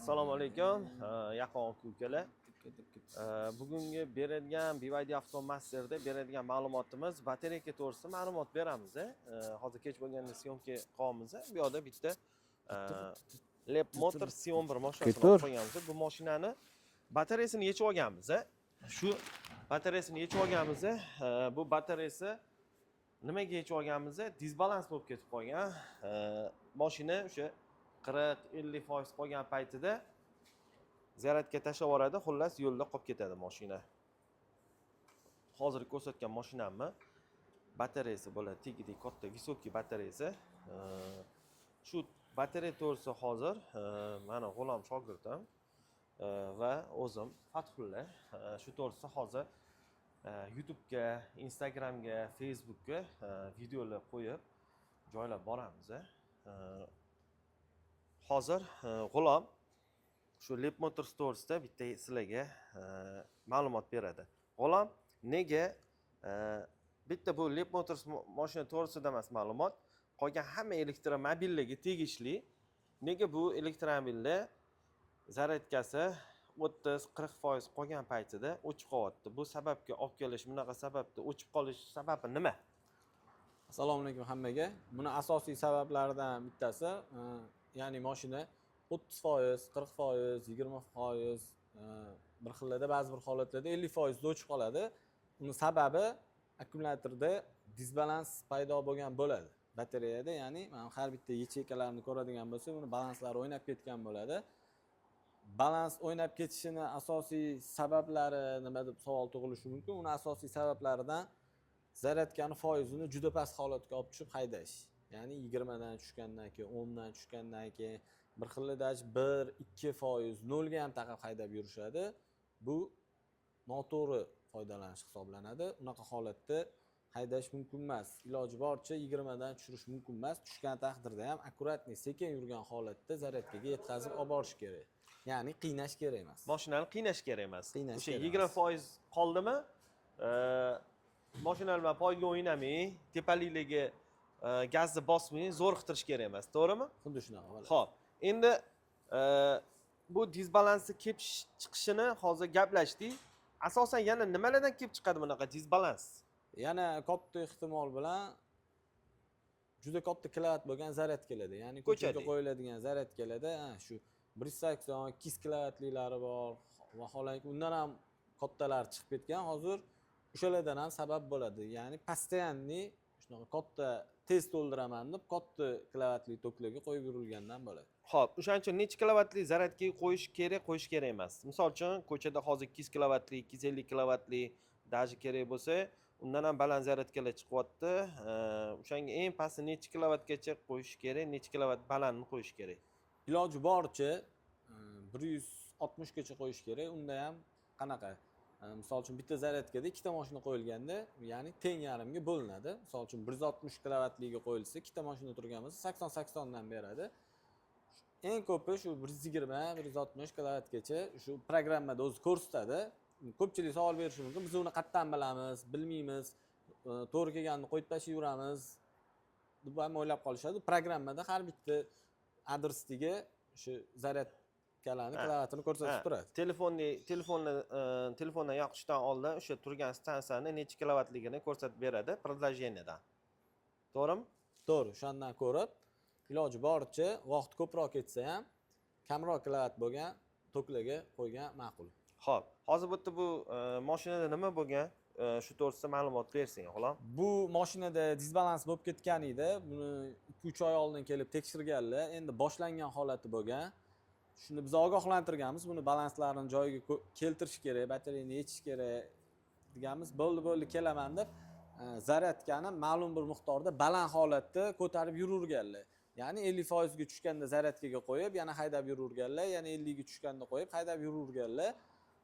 Assalomu alaykum, yaqin aka ukalar. Bugungi beradigan BYD Avtomasterda beradigan ma'lumotimiz batareya to'g'risida ma'lumot beramiz. Hozir kech bo'lganda syomka qilamiz. Bu yerda bitta Leapmotor C11 mashinasini olib qo'yganmiz. Bu mashinani batareyasini yechib olganmiz. Shu batareyasini yechib olganmiz. Bu batareyasi nimaga yechib olganmiz? Disbalans bo'lib ketib qolgan. Mashina o'sha 40-50% qolgan paytida zaryadga tashlab yuboradi, xullas yo'lda qolib ketadi mashina. Hozir ko'rsatgan mashinamni batareyasi bo'ladi, tegidek katta visokiy batareyasi. Shu batareya to'g'risida hozir mana G'ulom shogirdim va o'zim Fathulla shu to'g'risida hozir YouTube'ga, Instagram'ga, Facebook'ga videolar qo'yib joylab boramiz. Hozir G'ulom shu Leapmotor to'g'risida bitta sizlarga ma'lumot beradi. G'ulom, nega bitta bu Leapmotor mashina to'g'risida emas ma'lumot, qolgan hamma elektromobillarga tegishli, nega bu elektromobillar zaryadkasi 30-40% qolgan paytida o'chib qolyapti? Bu sababga olib kelish, bunaqa sababda o'chib qolish sababi nima? Assalomu alaykum hammaga. Buni asosiy sabablaridan bittasi, ya'ni mashina 30%, 40%, 20%, bir xillarda ba'zi bir holatlarda 50% da o'chib qoladi. Uni sababi akkumulyatorda disbalans paydo bo'lgan bo'ladi. Batareyada, ya'ni mana har bitta yechekalarni ko'radigan bo'lsak, uni balanslari o'ynab ketgan bo'ladi. Balans o'ynab ketishini asosiy sabablari nima deb savol tug'ilishi mumkin. Uni asosiy sabablaridan zaryadkani foizini juda past holatga olib tushib haydash. Ya'ni 20 dan tushgandan keyin, 10 dan tushgandan keyin bir xillarda 1-2% nolga ham taqib haydab yurishadi. Bu noto'g'ri foydalanish hisoblanadi. Unaqa holatda haydash mumkin emas. Iloji boricha 20 dan tushirish mumkin emas. Tushgan taqdirda ham akkuratni sekin yurgan holatda zaryadkaga yetkazib olib borish kerak. Ya'ni qiynash kerak emas. Mashinani qiynash kerak emas. O'sha 20% qoldimi? Mashinalar bilan poyga o'ynamay, tepaliklarga gazni bosmay zo'riqtirish kerak emas, to'g'rimi? Xuddi shunaqa. Xo'p, endi bu disbalansni kelib chiqishini hozir gaplashdik. Asosan yana nimalardan kelib chiqadi bunaqa disbalans? Yana katta ehtimol bilan juda katta kilovat bo'lgan zaryadkalarda, ya'ni ko'chaga qo'yiladigan zaryadkalarda shu 180-200 kilovatliklari bor, vaholanki undan ham kattalari chiqib ketgan. Hozir o'shalardan ham sabab bo'ladi. Ya'ni постоянный shunaqa katta tez to'ldiraman deb katta kilovatli toklarga qo'yib yurilgandan bo'ladi. Xo'p, o'shaning uchun necha kilovatli zaryadkaga qo'yish kerak emas. Misol uchun ko'chada hozir 200 kilovatli, 250 kilovatli daji kerak bo'lsa, undan ham baland zaryadkalar chiqyapti. O'shanga eng pasti necha kilovatgacha qo'yish kerak, necha kilovat balandni qo'yish kerak? Iloji boricha 160 gacha qo'yish kerak. Unda ham qanaqa? Misol uchun bitta zaryadkada ikkita mashina qo'yilganda, ya'ni teng yarimga bo'linadi. Misol uchun 160 kilovatliga qo'yilsa, ikkita mashina turgan bo'lsa 80-80 dan beradi. Eng ko'pi shu 120-160 kilovatgacha shu programmada o'zi ko'rsatadi. Ko'pchilik savol berishi mumkin. Biz uni qayerdan bilamiz, bilmaymiz, to'g'ri kelganini qo'yib tashlayveramiz deb ham o'ylab qolishadi. Programmada har bitta adresiga shu zaryadkalarni kilovatini ko'rsatib turadi. Telefondan yoqishdan oldin o'sha turgan stansiyani necha kilovatligini ko'rsatib beradi предложениyadan. To'g'rimi? To'g'ri, o'shandan ko'rib, iloji boricha vaqt ko'proq ketsa ham kamroq kilovat bo'lgan toklarga qo'ygan ma'qul. Xo'p, hozir bu yerda bu mashinada nima bo'lgan? Shu to'g'risida ma'lumot bersang, G'ulom. Bu mashinada disbalans bo'lib ketgan edi. Buni 2-3 oy oldin kelib tekshirganlar. Endi boshlangan holati bo'lgan. Shuni biz ogohlantirganmiz. Buni balanslarini joyiga keltirish kerak, batareyani yechish kerak deganmiz. Bo'ldi kelaman deb zaryadkani ma'lum bir miqdorda baland holatda ko'tarib yururganlar. Ya'ni 50% ga tushganda zaryadkaga qo'yib, yana haydab yururganlar, yana 50 ga tushganda qo'yib, haydab yururganlar.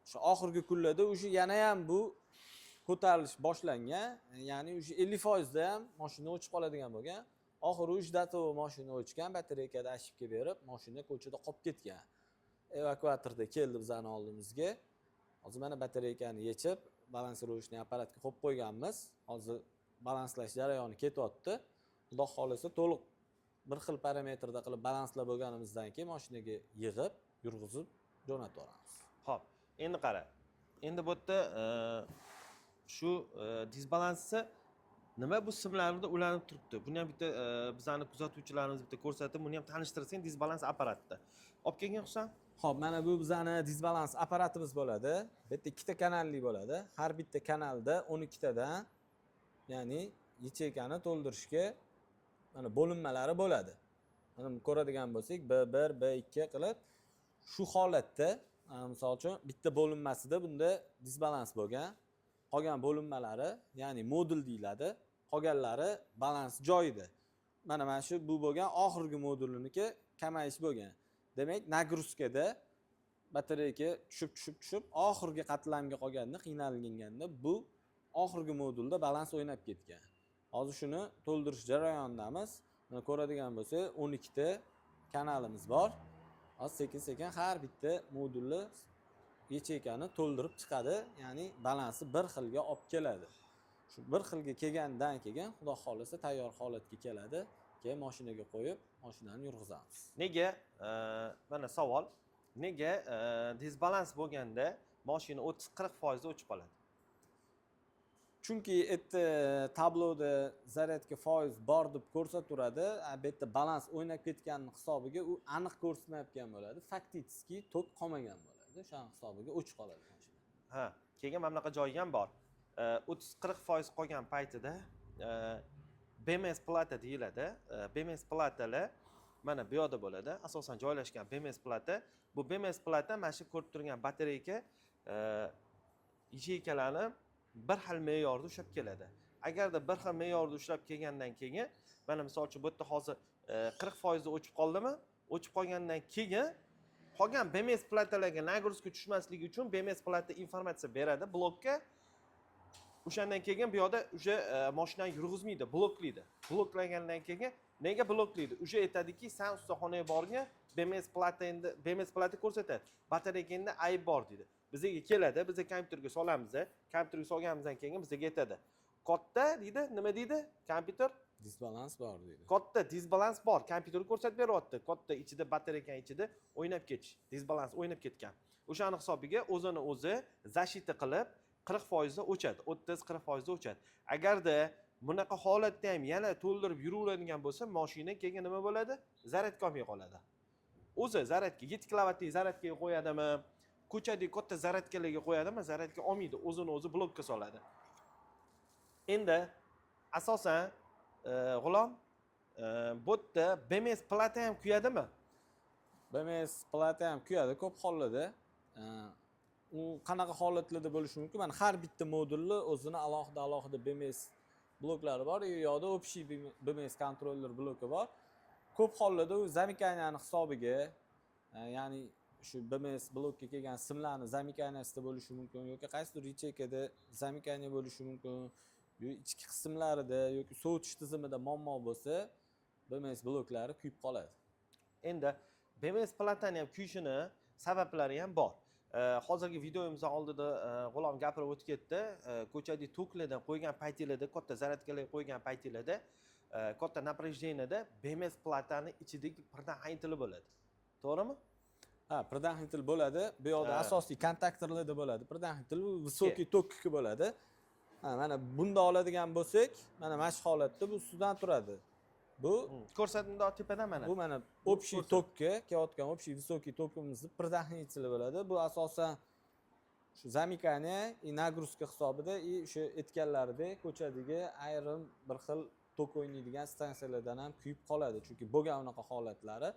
Shu oxirgi kunlarda o'sha yana ham bu ko'tarilish boshlangan. Ya'ni o'sha 50% da ham mashina o'chib qoladigan bo'lgan. Oxiri ujdatovo mashina o'chgan, batareykada ashibga berib, mashina ko'chada qolib ketgan. Evakuatorda keldi bizning oldimizga. Hozir mana batareykani yechib, balansirovishni apparatga qo'yib qo'yganmiz. Hozir balanslash jarayoni ketyapti. Xudo xolisa to'liq bir xil parametrda qilib balanslab bo'lganimizdan keyin mashinaga yig'ib, yurg'izib jo'natib yuboramiz. Xo'p, endi qara. Endi bu yerda shu disbalansni nima bu simlarida ulanib turibdi. Buni ham bitta bizani kuzatuvchilarimiz bitta ko'rsatib, buni ham tanishtirsang disbalans apparatda. Olib kelgan Husan? Xo'p, mana bu bizani disbalans apparatimiz bo'ladi. Bu yerda ikkita kanalli bo'ladi. Har bitta kanalda 12 tadan, ya'ni yacheykani to'ldirishga mana bo'linmalari bo'ladi. Mana ko'radigan bo'lsak, B1, B2 qilib shu holatda, misol uchun bitta bo'linmasida bunda disbalans bo'lgan. Qolgan bo'linmalari, ya'ni modul deyiladi. Qolganlari balans joyida. Mana shu bu bo'lgan oxirgi moduliniki kamayish bo'lgan. Demak, nagruzkada batareyaga tushib oxirgi qatlamga qolganda, qiynalganda bu oxirgi modulda balans o'ynab ketgan. Hozir shuni to'ldirish jarayonidamiz. Mana ko'radigan bo'lsa, 12 ta kanalimiz bor. Hozir sekin-sekin har bitta modulni yacheykani to'ldirib chiqadi, ya'ni balansi bir xilga olib keladi. Shu bir xilga kelgandan keyin, xudo xolisa tayyor holatga keladi. Keyin mashinaga qo'yib, mashinani yurg'izamiz. Nega? Mana savol. Nega disbalans bo'lganda mashina 30-40% o'chib qoladi? Chunki yerda tabloda zaryadka foiz bor deb ko'rsatadi. Bu yerda balans o'ynab ketganning hisobiga u aniq ko'rsatmayotgan bo'ladi. Faktiski tok qolmagan bo'ladi. O'shaning hisobiga o'chib qoladi mashina. Ha, keyin mana bunaqa joyi ham bor. 30-40% qolgan paytida BMS plata deyiladi. BMS platalar mana bu yoqda bo'ladi. Asosan joylashgan BMS plata. Bu BMS plata mana shu ko'rib turgan batareyaga yacheykalarni bir xil me'yorda ushlab keladi. Agarda bir xil me'yorda ushlab kelgandan keyin, mana misol uchun bu yerda hozir 40% da o'chib qoldimi? O'chib qolgandan keyin qolgan BMS platalarga nagruzka tushmasligi uchun BMS plata informatsiya beradi blokka. O'shandan keyin bu yoqda o'sha mashinani yurg'izmaydi, bloklaydi. Bloklagandan keyin nega bloklaydi? O'sha aytadiki, sen ustaxonaga borgin, BMS plata ko'rsatadi. Batareyaga endi ayb bor deydi. Bizga keladi, biz kompyuterga solamiz. Kompyuterga solganimizdan keyin bizga aytadi. Katta deydi, nima deydi? Kompyuter Disbalans bor deydi. katta disbalans bor. Kompyuter ko'rsatib beryapti. Katta ichida batareya ichida o'ynab ketish, disbalans o'ynab ketgan. O'shaning hisobiga o'zini o'zi zashita qilib 40% da o'chadi, 30-40% da o'chadi. Agarda bunaqa holatda ham yana to'ldirib yuraveradigan bo'lsa, mashina keyin nima bo'ladi? Zaryadka olmay qoladi. O'zi zaryadka 7 kilovatli zaryadkaga qo'yadimi? Ko'chadagi katta zaryadkalarga qo'yadimi? Zaryadka olmaydi, o'zini o'zi blokka soladi. Endi asosan G'ulom, bu yerda BMS plata ham kuyadimi? BMS plata ham kuyadi ko'p hollarda. U qanaqa holatlarda bo'lishi mumkin? Mana har bitta modulni o'zini alohida BMS bloklari bor, u yoqda общий BMS kontroller bloki bor. Ko'p hollarda u zamikaniyaning hisobiga, ya'ni shu BMS blokka kelgan simlarni zamikaniyasida bo'lishi mumkin yoki qaysidir yacheykada zamikaniya bo'lishi mumkin. Ichki qismlarida yoki sovutish tizimida muammo bo'lsa, BMS bloklari kuyib qoladi. Endi BMS platani ham kuyishini sabablari ham bor. Hozirgi videomiz oldida G'ulom gapirib o'tib ketdi. Ko'chadagi toklardan qo'ygan paytinglarda, katta zaryadkalarga qo'ygan paytinglarda, katta напряжениеda BMS platani ichidagi предохранитель bo'ladi. To'g'rimi? Ha, предохранитель bo'ladi. Bu yoqda asosiy kontaktorlarda bo'ladi. Предохранитель высокий tokki bo'ladi. Mana bunda oladigan bo'lsak, mana shu holatda bu ustidan turadi. Bu ko'rsatimda tepadan mana. Bu mana общий tokki, kelayotgan общий высокий tokkimizni предохранитель bo'ladi. Bu asosan shu zamikaniya, nagruzka hisobida o'sha aytganlaridek ko'chadagi ayrim bir xil tok o'ynaydigan stansiyalardan ham kuyib qoladi. Chunki bo'lgan unaqa holatlari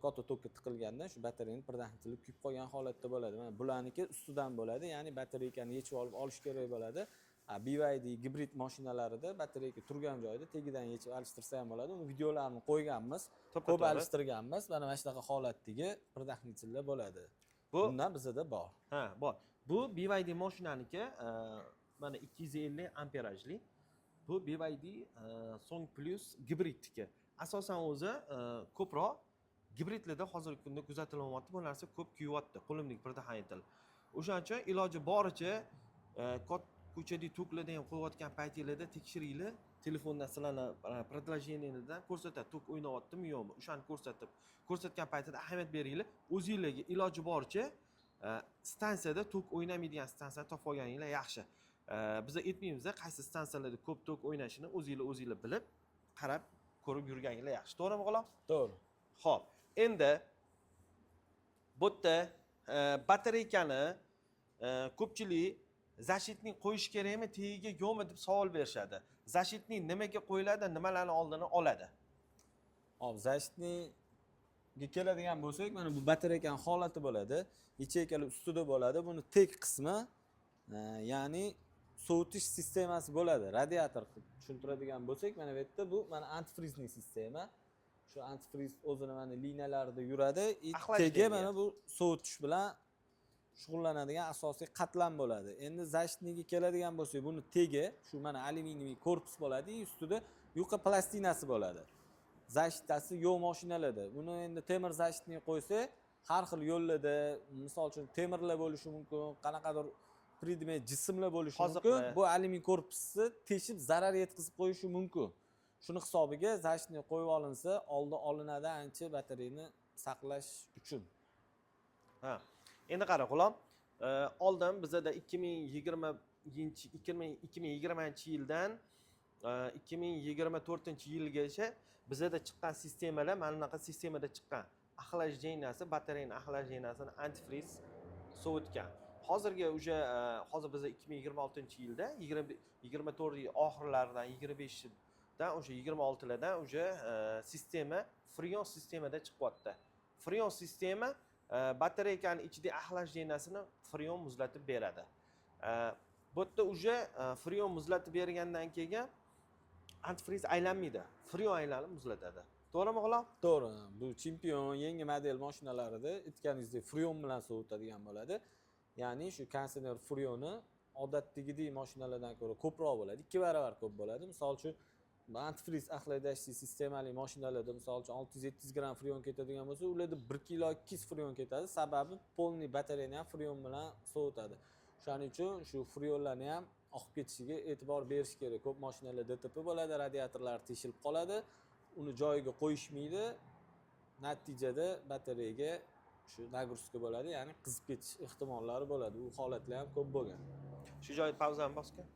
katta tokka tiqilganda shu batareyaning предохранитель kuyib qolgan holatda bo'ladi. Mana bularniki ustidan bo'ladi, ya'ni batareyani yechib olish kerak bo'ladi. BYD gibrid mashinalarida batareya turgan joyida tegidan yechib alishtirsa ham bo'ladi. Uni videolarini qo'yganmiz, ko'p alishtirganmiz. Mana shunaqa holatdagi предохранителlar bo'ladi. Bundan bizda bor. Ha, bor. Bu BYD mashinaniki mana 250 amperajli. Bu BYD Song Plus gibridniki. Asosan o'zi ko'proq gibridlarda hozirgi kunda kuzatilyapti. Bu narsa ko'p kuyapti, qo'limdagi предохранитель. O'shaning uchun iloji boricha ko'chada toklarda ham qo'yayotgan paytinglarda tekshiringlar. Telefondan sizlarni предложениеңizdan ko'rsatadi, tok o'ynayaptimi yo'qmi. O'shani ko'rsatgan paytida ahamiyat beringlar. O'zingizlarga iloji boricha stansiyada tok o'ynamaydigan stansiyani topib olganinglar yaxshi. Biz aytmaymiz, qaysi stansiyalarda ko'p tok o'ynashini o'zingizlar bilib, qarab, ko'rib yurganinglar yaxshi. To'g'rimi, o'g'lim? To'g'ri. Xo'p, endi bu yerda batareykani ko'pchilik zashitning qo'yish kerakmi, tagiga yo'qmi deb savol berishadi. Zashitning nimaga qo'yiladi, nimalarni oldini oladi? Hop, zashitniga keladigan bo'lsak, mana bu batareykani holati bo'ladi. Yecheykalar ustida bo'ladi. Buni tek qismi, ya'ni sovutish sistemasi bo'ladi. Radiator qilib tushuntiradigan bo'lsak, mana bu yerda bu mana antifrizning sistema. Shu antifriz o'zini mana liniyalarida yuradi. Tegi mana bu sovutish bilan shug'ullanadigan asosiy qatlam bo'ladi. Endi zashitniga keladigan bo'lsak, buni tegi shu mana alyuminiy korpus bo'ladi, ustida yuqa plastinasi bo'ladi. Zashitasi yo'q mashinalarda. Buni endi temir zashitni qo'ysa, har xil yo'llarda, misol uchun temirlar bo'lishi mumkin, qanaqadir predmet jismlar bo'lishi mumkin. Bu alyuminiy korpusni teshib zarar yetkazib qo'yishi mumkin. Shuni hisobiga zashitni qo'yib olinsa, oldi olinadi ancha batareyani saqlash uchun. Ha. Endi qara, g'ulam. Oldin bizda 2020-yildan 2024-yilgacha bizda chiqqan sistemalar, mana bunaqa sistemada chiqqan axlajdeniyasi, batareyaning axlajdeniyasini antifriz sovutgan. Hozirgi hozir biz 2026-yilda 24 yil oxirlaridan 25dan o'sha 26lardan sistema freon sistemada chiqyapti. Freon sistema batareykani ichidagi axlajdeniyasini freon muzlatib beradi. Bu yerda freon muzlatib bergandan keyin antifriz aylanmaydi. Freon aylanib muzlatadi. To'g'rimi, o'g'lim? To'g'ri. Bu chempion yangi model mashinalarida aytganingizdek freon bilan sovutadigan bo'ladi. Ya'ni shu kondisioner freoni odatdagidek mashinalardan ko'ra ko'proq bo'ladi. 2 baravar ko'p bo'ladi. Misol uchun antifriz axladash sistemali mashinalarda misol uchun 600-700 gram freon ketadigan bo'lsa, ularda 1 kilo 200 freon ketadi. Sababi polniy batareyani ham freon bilan sovutadi. Shuning uchun shu freonlarni ham oqib ketishiga e'tibor berish kerak. Ko'p mashinalarda DTP bo'ladi, radiatorlar teshilib qoladi. Uni joyiga qo'yishmaydi. Natijada batareyaga shu nagruska bo'ladi, ya'ni qizib ketish ehtimollari bo'ladi. U holatlar ham ko'p bo'lgan. Shu joyda pauzani bosgan.